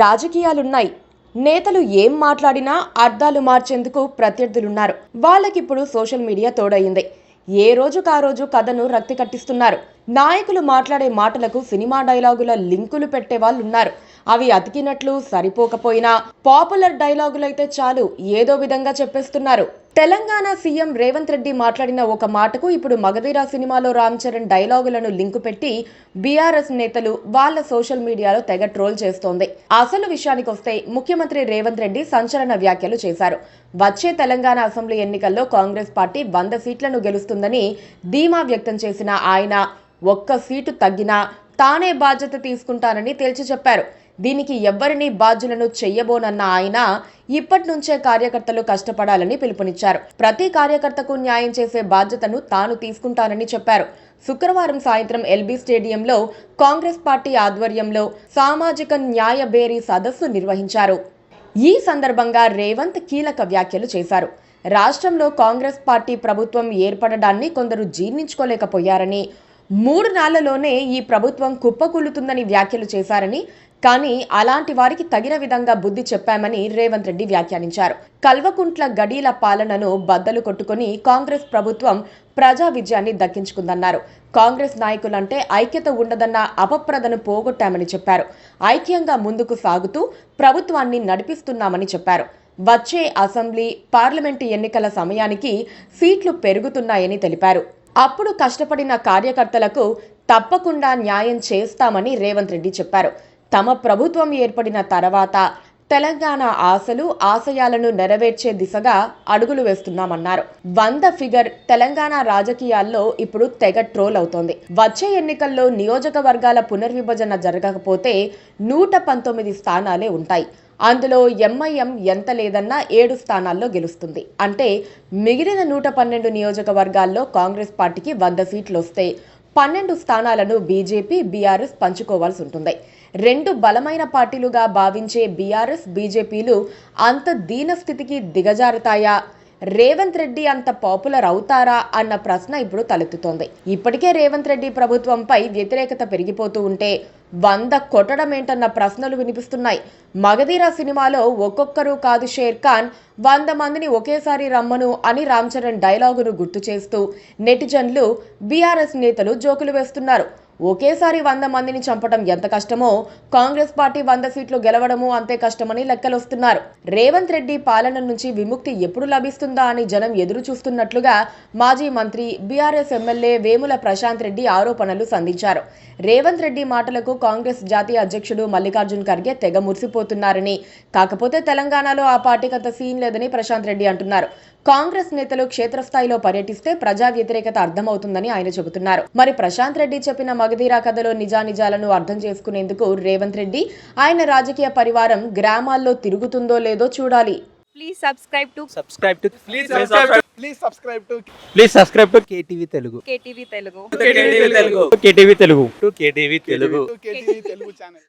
రాజకీయాలున్నాయి. నేతలు ఏం మాట్లాడినా అర్థాలు మార్చేందుకు ప్రత్యర్థులున్నారు. వాళ్ళకిప్పుడు సోషల్ మీడియా తోడయింది. ఏ రోజుకా రోజు కథను రక్తి కట్టిస్తున్నారు. నాయకులు మాట్లాడే మాటలకు సినిమా డైలాగుల లింకులు పెట్టే వాళ్ళున్నారు. అవి అతికినట్లు సరిపోకపోయినా పాపులర్ డైలాగులైతే చాలు ఏదో విధంగా చెప్పేస్తున్నారు. తెలంగాణ సీఎం రేవంత్ రెడ్డి మాట్లాడిన ఒక మాటకు ఇప్పుడు మగధీర సినిమాలో రామ్ చరణ్ డైలాగులను లింకు పెట్టి బీఆర్ఎస్ నేతలు వాళ్ళ సోషల్ మీడియాలో తెగ ట్రోల్ చేస్తోంది. అసలు విషయానికి వస్తే ముఖ్యమంత్రి రేవంత్ రెడ్డి సంచలన వ్యాఖ్యలు చేశారు. వచ్చే తెలంగాణ అసెంబ్లీ ఎన్నికల్లో కాంగ్రెస్ పార్టీ 100 సీట్లను గెలుస్తుందని ధీమా వ్యక్తం చేసిన ఆయన ఒక్క సీటు తగ్గినా తానే బాధ్యత తీసుకుంటానని తేల్చి చెప్పారు. దీనికి ఎవ్వరినీ బాధ్యులను చెయ్యబోనన్న ఆయన ఇప్పటి నుంచే కార్యకర్తలు కష్టపడాలని పిలుపునిచ్చారు. ప్రతి కార్యకర్తకు న్యాయం చేసే బాధ్యతను తాను తీసుకుంటానని చెప్పారు. శుక్రవారం సాయంత్రం ఎల్బీ స్టేడియంలో కాంగ్రెస్ పార్టీ ఆధ్వర్యంలో సామాజిక న్యాయ బేరీ సదస్సు నిర్వహించారు. ఈ సందర్భంగా రేవంత్ కీలక వ్యాఖ్యలు చేశారు. రాష్ట్రంలో కాంగ్రెస్ పార్టీ ప్రభుత్వం ఏర్పడడాన్ని కొందరు జీర్ణించుకోలేకపోయారని, 3 నెలల్లోనే ఈ ప్రభుత్వం కుప్పకూలుతుందని వ్యాఖ్యలు చేశారని, కానీ అలాంటి వారికి తగిన విధంగా బుద్ధి చెప్పామని రేవంత్ రెడ్డి వ్యాఖ్యానించారు. కల్వకుంట్ల గడీల పాలనను బద్దలు కొట్టుకుని కాంగ్రెస్ ప్రభుత్వం ప్రజా విజయాన్ని దక్కించుకుందన్నారు. కాంగ్రెస్ నాయకులంటే ఐక్యత ఉండదన్న అపప్రదను పోగొట్టామని చెప్పారు. ఐక్యంగా ముందుకు సాగుతూ ప్రభుత్వాన్ని నడిపిస్తున్నామని చెప్పారు. వచ్చే అసెంబ్లీ, పార్లమెంటు ఎన్నికల సమయానికి సీట్లు పెరుగుతున్నాయని తెలిపారు. అప్పుడు కష్టపడిన కార్యకర్తలకు తప్పకుండా న్యాయం చేస్తామని రేవంత్ రెడ్డి చెప్పారు. తమ ప్రభుత్వం ఏర్పడిన తర్వాత తెలంగాణ ఆశలు, ఆశయాలను నెరవేర్చే దిశగా అడుగులు వేస్తున్నామన్నారు. 100 ఫిగర్ తెలంగాణ రాజకీయాల్లో ఇప్పుడు తెగ ట్రోల్ అవుతోంది. వచ్చే ఎన్నికల్లో నియోజకవర్గాల పునర్విభజన జరగకపోతే 119 స్థానాలే ఉంటాయి. అందులో ఎంఐఎం ఎంత లేదన్నా 7 స్థానాల్లో గెలుస్తుంది. అంటే మిగిలిన 112 నియోజకవర్గాల్లో కాంగ్రెస్ పార్టీకి 100 సీట్లు వస్తే 12 స్థానాలను బీజేపీ, బీఆర్ఎస్ పంచుకోవాల్సి ఉంటుంది. 2 బలమైన పార్టీలుగా భావించే బీఆర్ఎస్, బీజేపీలు అంత దీనస్థితికి దిగజారుతాయా? రేవంత్ రెడ్డి అంత పాపులర్ అవుతారా అన్న ప్రశ్న ఇప్పుడు తలెత్తుతోంది. ఇప్పటికే రేవంత్ రెడ్డి ప్రభుత్వంపై వ్యతిరేకత పెరిగిపోతూ ఉంటే 100 కొట్టడమేంటన్న ప్రశ్నలు వినిపిస్తున్నాయి. మగధీర సినిమాలో ఒక్కొక్కరు కాదు షేర్ ఖాన్, 100 మందిని ఒకేసారి రమ్మను అని రామ్ చరణ్ డైలాగును గుర్తు చేస్తూ నెటిజన్లు, బీఆర్ఎస్ నేతలు జోకులు వేస్తున్నారు. ఒకేసారి 100 మందిని చంపడం ఎంత కష్టమో కాంగ్రెస్ పార్టీ 100 సీట్లు గెలవడము అంతే కష్టమని లెక్కలొస్తున్నారు. రేవంత్ రెడ్డి పాలన నుంచి విముక్తి ఎప్పుడు లభిస్తుందా అని జనం ఎదురు చూస్తున్నట్లుగా మాజీ మంత్రి, బీఆర్ఎస్ ఎమ్మెల్యే వేముల ప్రశాంత్ రెడ్డి ఆరోపణలు సంధించారు. రేవంత్ రెడ్డి మాటలకు కాంగ్రెస్ జాతీయ అధ్యక్షుడు మల్లికార్జున్ ఖర్గే తెగ మురిసిపోతున్నారని, కాకపోతే తెలంగాణలో ఆ పార్టీకి అంత సీన్ లేదని ప్రశాంత్ రెడ్డి అంటున్నారు. కాంగ్రెస్ నేతలు క్షేత్రస్థాయిలో పర్యటిస్తే ప్రజా వ్యతిరేకత అర్థమవుతుందని ఆయన చెబుతున్నారు. మరి ప్రశాంత్ రెడ్డి చెప్పిన మగధీర కథలో నిజానిజాలను అర్థం చేసుకునేందుకు రేవంత్ రెడ్డి, ఆయన రాజకీయ పరివారం గ్రామాల్లో తిరుగుతుందో లేదో చూడాలి. Please subscribe to KTV Telugu. KTV Telugu. KTV Telugu channel.